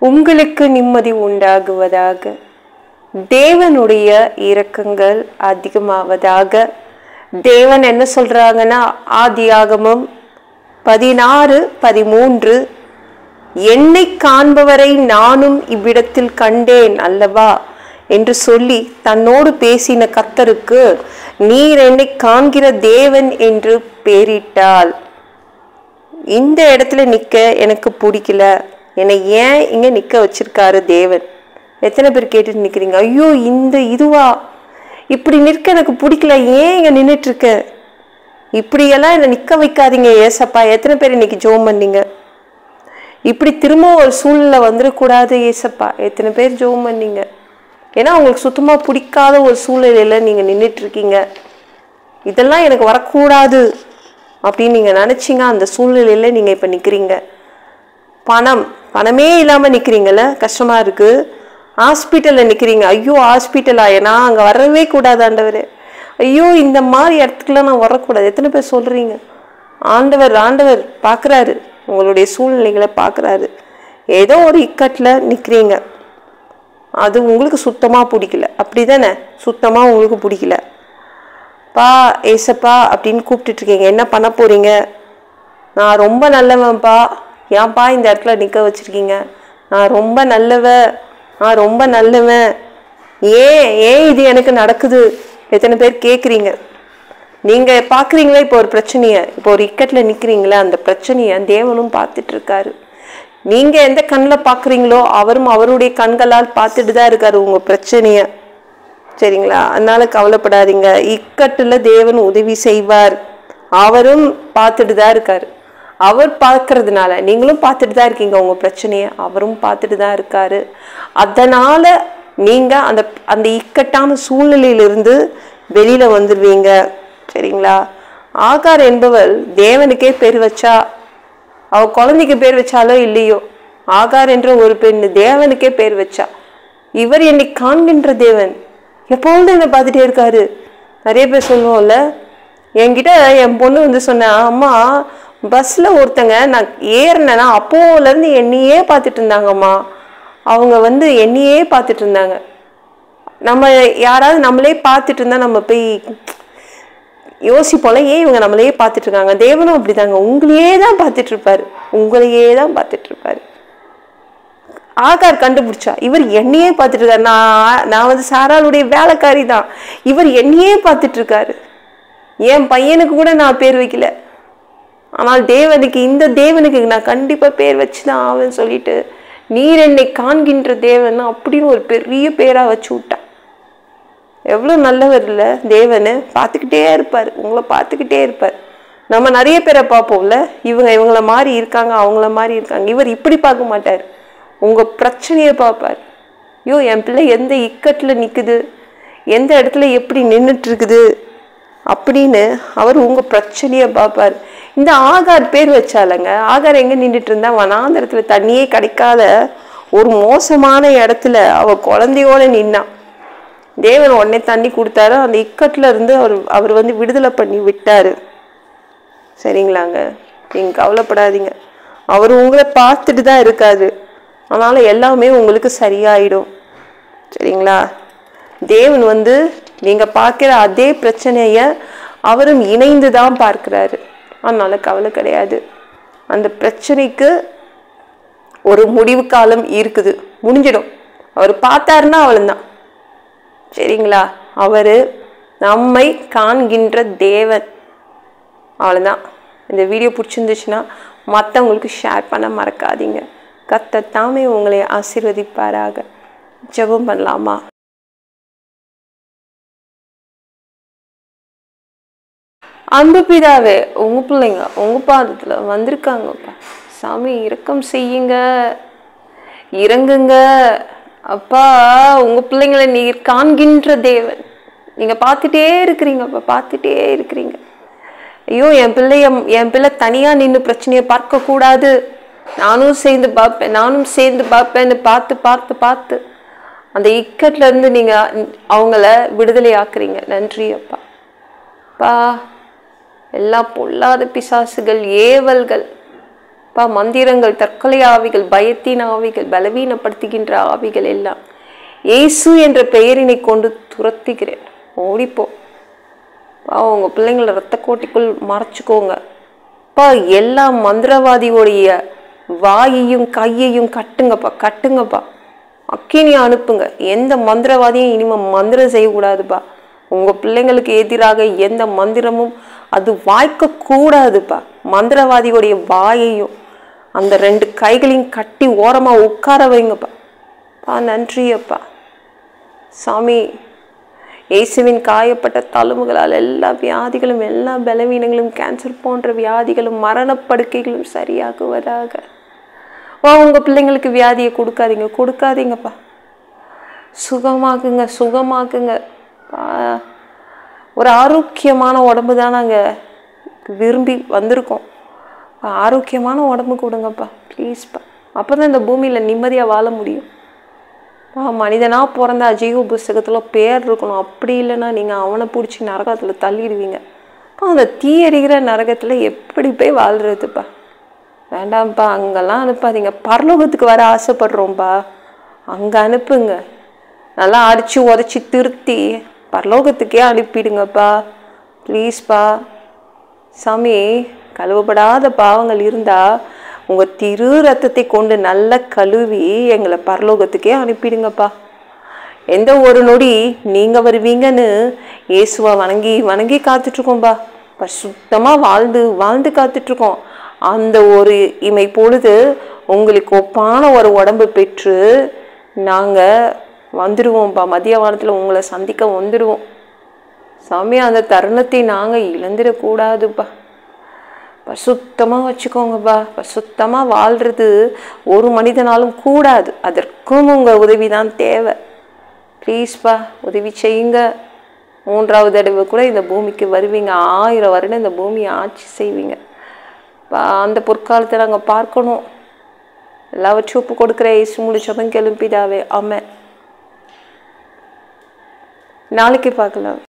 உங்களுக்கு நிம்மதி உண்டாகுவதாக. தேவனுடைய இரக்கங்கள் அதிகமாவதாக. தேவன் என்ன சொல்றாங்கன்னா, ஆதியாகமம் 16:13, என்னை காண்பவரை நானும் இவ்விடத்தில் கண்டேன் அல்லவா என்று சொல்லி தன்னோடு பேசின கர்த்தருக்கு நீர் என்னை காண்கிற தேவன் என்று பெயரிட்டாள். இந்த இடத்துல நிக்க எனக்கு பிடிக்கல, என்னை ஏன் இங்க நிக்க வச்சிருக்காரு தேவன்? எத்தனை பேர் கேட்டுட்டு நிக்கிறீங்க, ஐயோ இந்த இதுவா, இப்படி நிற்க எனக்கு பிடிக்கல, ஏன் இங்க நின்றுட்டு இருக்க, இப்படியெல்லாம் என்னை நிக்க வைக்காதீங்க ஏசப்பா. எத்தனை பேர் இன்னைக்கு ஜெபம் பண்ணீங்க? இப்படி திரும்ப ஒரு சூழ்நிலை வந்துடக்கூடாது ஏசப்பா. எத்தனை பேர் ஜெபம் பண்ணீங்க? ஏன்னா உங்களுக்கு சுத்தமா பிடிக்காத ஒரு சூழ்நிலையில நீங்க நின்றுட்டு இருக்கீங்க. இதெல்லாம் எனக்கு வரக்கூடாது அப்படின்னு நீங்க நினைச்சீங்க. அந்த சூழ்நிலையில நீங்க இப்ப நிக்கிறீங்க. பணமே இல்லாம நிக்கிறீங்கல்ல, கஷ்டமா இருக்கு. ஹாஸ்பிட்டல்ல நிக்கிறீங்க, ஐயோ ஹாஸ்பிட்டலா, ஏன்னா அங்க வரவே கூடாது ஆண்டவர், ஐயோ இந்த மாதிரி இடத்துக்குலாம் நான் வரக்கூடாது. எத்தனை பேர் சொல்றீங்க? ஆண்டவர் பாக்குறாரு, உங்களுடைய சூழ்நிலைகளை பாக்குறாரு. ஏதோ ஒரு இக்கட்ல நிக்கிறீங்க, அது உங்களுக்கு சுத்தமா பிடிக்கல, அப்படிதானே? சுத்தமா உங்களுக்கு பிடிக்கல. பா ஏசப்பா அப்படின்னு கூப்பிட்டுட்டு இருக்கீங்க. என்ன பண்ண போறீங்க? நான் ரொம்ப நல்லவன்ப்பா, ஏன்பா இந்த இடத்துல நிக்க வச்சிருக்கீங்க? நான் ரொம்ப நல்லவன், ஏன் இது எனக்கு நடக்குது? எத்தனை பேர் கேக்குறீங்க? நீங்க பாக்குறீங்களா இப்போ ஒரு பிரச்சனைய, இப்போ ஒரு இக்கட்ல நிக்கிறீங்களா, அந்த பிரச்சனைய தேவனும் பார்த்துட்டு இருக்காரு. நீங்க எந்த கண்ணில் பாக்குறீங்களோ அவரும் அவருடைய கண்களால் பார்த்துட்டு தான் இருக்காரு உங்க பிரச்சனைய. சரிங்களா? அதனால கவலைப்படாதீங்க. இக்கட்டுல தேவன் உதவி செய்வார். அவரும் பார்த்துட்டு தான் இருக்காரு. அவர் பார்க்கறதுனால நீங்களும் பார்த்துட்டு தான் இருக்கீங்க உங்க பிரச்சனைய, அவரும் பார்த்துட்டு தான் இருக்காரு. அதனால நீங்க அந்த இக்கட்டான சூழ்நிலையிலிருந்து வெளியில வந்துடுவீங்க. சரிங்களா? ஆகார் என்பவள் தேவனுக்கே பேர் வச்சா, அவ குழந்தைக்கு பேர் வச்சாலோ இல்லையோ, ஆகார் என்ற ஒரு பெண் தேவனுக்கே பேர் வச்சா. இவர் என்னை காண்கின்ற தேவன், எப்பொழுதும் என்னை பார்த்துட்டே இருக்காரு. நிறைய பேர் சொல்லுவோம்ல, என்கிட்ட என் பொண்ணு வந்து சொன்னா, அம்மா பஸ்ல ஒருத்தங்க நான் ஏறினேன்னா அப்போல இருந்து என்னையே பார்த்துட்டு இருந்தாங்கம்மா, அவங்க வந்து என்னையே பார்த்துட்டு இருந்தாங்க. நம்ம யாராவது நம்மளே பார்த்துட்டு இருந்தா நம்ம போய் யோசிப்போல, ஏன் இவங்க நம்மளையே பார்த்துட்டு இருக்காங்க? தேவனும் அப்படிதாங்க, உங்களையே தான் பார்த்துட்டு இருப்பாரு. ஆகார் கண்டுபிடிச்சா, இவர் என்னையே பார்த்துட்டு இருக்காரு, நான் வந்து சாராளுடைய வேலைக்காரி தான், இவர் என்னையே பார்த்துட்டு இருக்காரு, என் பையனுக்கு கூட நான் பேர் வைக்கல, ஆனால் இந்த தேவனுக்கு நான் கண்டிப்பா பேர் வச்சுதான் ஆவேன்னு சொல்லிட்டு, நீர் என்னை காண்கின்ற தேவன் அப்படின்னு ஒரு பெரிய பேரா வச்சு விட்டா. எவ்வளவு நல்லவர் இல்ல தேவனு? பார்த்துக்கிட்டே இருப்பார், உங்களை பார்த்துக்கிட்டே இருப்பார். நம்ம நிறைய பேரை பார்ப்போம்ல, இவங்கள மாதிரி இருக்காங்க, அவங்கள மாதிரி இருக்காங்க. இவர் இப்படி பார்க்க மாட்டார், உங்க பிரச்சனையை பார்ப்பார். ஐயோ என் பிள்ளை எந்த இக்கட்டுல நிக்குது, எந்த இடத்துல எப்படி நின்றுட்டு இருக்குது அப்படின்னு அவர் உங்க பிரச்சனையை பார்ப்பார். இந்த ஆகார் பேர் வச்சாலங்க, ஆகார் எங்க நின்றுட்டு இருந்தா, வனாந்தரத்துல தண்ணியே கிடைக்காத ஒரு மோசமான இடத்துல அவ குழந்தையோட நின்னா. தேவன் உடனே தண்ணி கொடுத்தாரு. அந்த இக்கட்டுல இருந்து அவர் வந்து விடுதலை பண்ணி விட்டாரு. சரிங்களாங்க? நீங்க கவலைப்படாதீங்க, அவர் உங்களை பார்த்துட்டு தான் இருக்காரு. அதனால எல்லாமே உங்களுக்கு சரியாயிடும். சரிங்களா? தேவன் வந்து நீங்க பார்க்கிற அதே பிரச்சனைய அவரும் இணைந்து தான் பார்க்கிறாரு. அதனால கவலை கிடையாது. அந்த பிரச்சனைக்கு ஒரு முடிவு காலம் இருக்குது, முடிஞ்சிடும். அவர் பார்த்தாருன்னா அவ்வளவுதான். சரிங்களா? அவரு நம்மை காண்கின்ற தேவன். அவ்வளவுதான். இந்த வீடியோ பிடிச்சிருந்துச்சுன்னா மற்றவங்களுக்கு ஷேர் பண்ண மறக்காதீங்க. கர்த்தர் தாமே உங்களை ஆசீர்வதிப்பாராக. ஜெபம் பண்ணலாமா? அன்பு பிதாவே, உங்க பிள்ளைங்க உங்க பாதத்துல வந்திருக்காங்கப்பா. சாமி இரக்கம் செய்யுங்க, இறங்குங்க அப்பா. உங்க பிள்ளைங்களை நீர் காண்கின்ற தேவன், நீங்க பார்த்துட்டே இருக்கிறீங்கப்பா, பார்த்துட்டே இருக்கிறீங்க. ஐயோ என் பிள்ளை தனியா நின்று பிரச்சனையை பார்க்க கூடாது, நானும் சேர்ந்து பார்ப்பேன்னு பார்த்து அந்த இக்கட்ல இருந்து நீங்க அவங்கள விடுதலை ஆக்குறீங்க. நன்றி அப்பா. எல்லா பொல்லாத பிசாசுகள், ஏவல்கள் மந்திரங்கள், தற்கொலை ஆவிகள், பயத்தின் ஆவிகள், பலவீனப்படுத்துகின்ற ஆவிகள் எல்லாம் இயேசு என்ற பெயரினை கொண்டு துரத்துகிறேன். ஓடிப்போ உங்க பிள்ளைங்கள ரத்த கோட்டிக்குள் மறைச்சுக்கோங்க. எல்லா மந்திரவாதியோடைய வாயையும் கையையும் கட்டுங்கப்பா, கட்டுங்கப்பா. அக்கினி அனுப்புங்க. எந்த மந்திரவாதியும் இனிமே மந்திரம் செய்யக்கூடாதுப்பா. உங்க பிள்ளைங்களுக்கு எதிராக எந்த மந்திரமும் அது வாய்க்க கூடாதுப்பா. மந்திரவாதியோடைய வாயையும் அந்த 2 கைகளையும் கட்டி ஓரமா உட்கார வைங்கப்பா. நன்றியப்பா சாமி. இயேசுவின் காயப்பட்ட தழும்புகளால் எல்லா வியாதிகளும், எல்லா பலவீனங்களும், கேன்சர் போன்ற வியாதிகளும், மரணப்படுக்கைகளும் சரியாகுவதாக. உங்க பிள்ளைங்களுக்கு வியாதியை கொடுக்காதீங்க, கொடுக்காதீங்கப்பா. சுகமாக்குங்க, சுகமாக்குங்க. ஒரு ஆரோக்கியமான உடம்பு தான் நாங்கள் விரும்பி வந்திருக்கோம். ஆரோக்கியமான உடம்பு கொடுங்கப்பா ப்ளீஸ்ப்பா. அப்போ தான் இந்த பூமியில் நிம்மதியாக வாழ முடியும். மனிதனாக பிறந்த ஜீவ புஸ்தகத்தில் பேர் இருக்கணும். அப்படி இல்லைன்னா நீங்கள் அவனை பிடிச்சி நரகத்தில் தள்ளிடுவீங்க. அந்த தீ எறிகிற நரகத்தில் எப்படி போய் வாழ்கிறதுப்பா? வேண்டாம்ப்பா, அங்கெல்லாம் அனுப்பாதீங்க. பரலோகத்துக்கு வர ஆசைப்படுறோம்ப்பா, அங்கே அனுப்புங்க. நல்லா அடித்து உதச்சி திருத்தி பரலோகத்துக்கே அனுப்பிடுங்கப்பா ப்ளீஸ்ப்பா. சாமி, கழுவப்படாத பாவங்கள் இருந்தால் உங்கள் திரு ரத்தத்தை கொண்டு நல்லா கழுவி எங்களை பரலோகத்துக்கே அனுப்பிடுங்கப்பா. எந்த ஒரு நொடி நீங்கள் வருவீங்கன்னு இயேசுவை வணங்கி வணங்கி காத்துட்ருக்கோம்ப்பா. சுத்தமாக வாழ்ந்து வாழ்ந்து காத்துட்ருக்கோம். அந்த ஒரு இமை பொழுது உங்களுக்கு ஒப்பான ஒரு உடம்பு பெற்று நாங்கள் வந்துடுவோம்ப்பா. மதிய வாரத்தில் உங்களை சந்திக்க வந்துடுவோம் சாமி. அந்த தருணத்தை நாங்கள் இழந்துடக்கூடாதுப்பா. பசுத்தமாக வச்சுக்கோங்கப்பா. பசுத்தமாக வாழ்கிறது ஒரு மனிதனாலும் கூடாது. அதற்கும் உங்கள் உதவி தான் தேவை. ப்ளீஸ்ப்பா, உதவி செய்யுங்க. 3வது தடவை கூட இந்த பூமிக்கு வருவீங்க. 1000 வருடம் இந்த பூமியை ஆட்சி செய்வீங்க. அந்த பொற்காலத்தை நாங்கள் பார்க்கணும். எல்லாவற்றையும் ஒப்பு கொடுக்குற இயேசு முடிச்சதும் கிளம்பிதாவே. ஆமென். நாளைக்கு பார்க்கலாம்.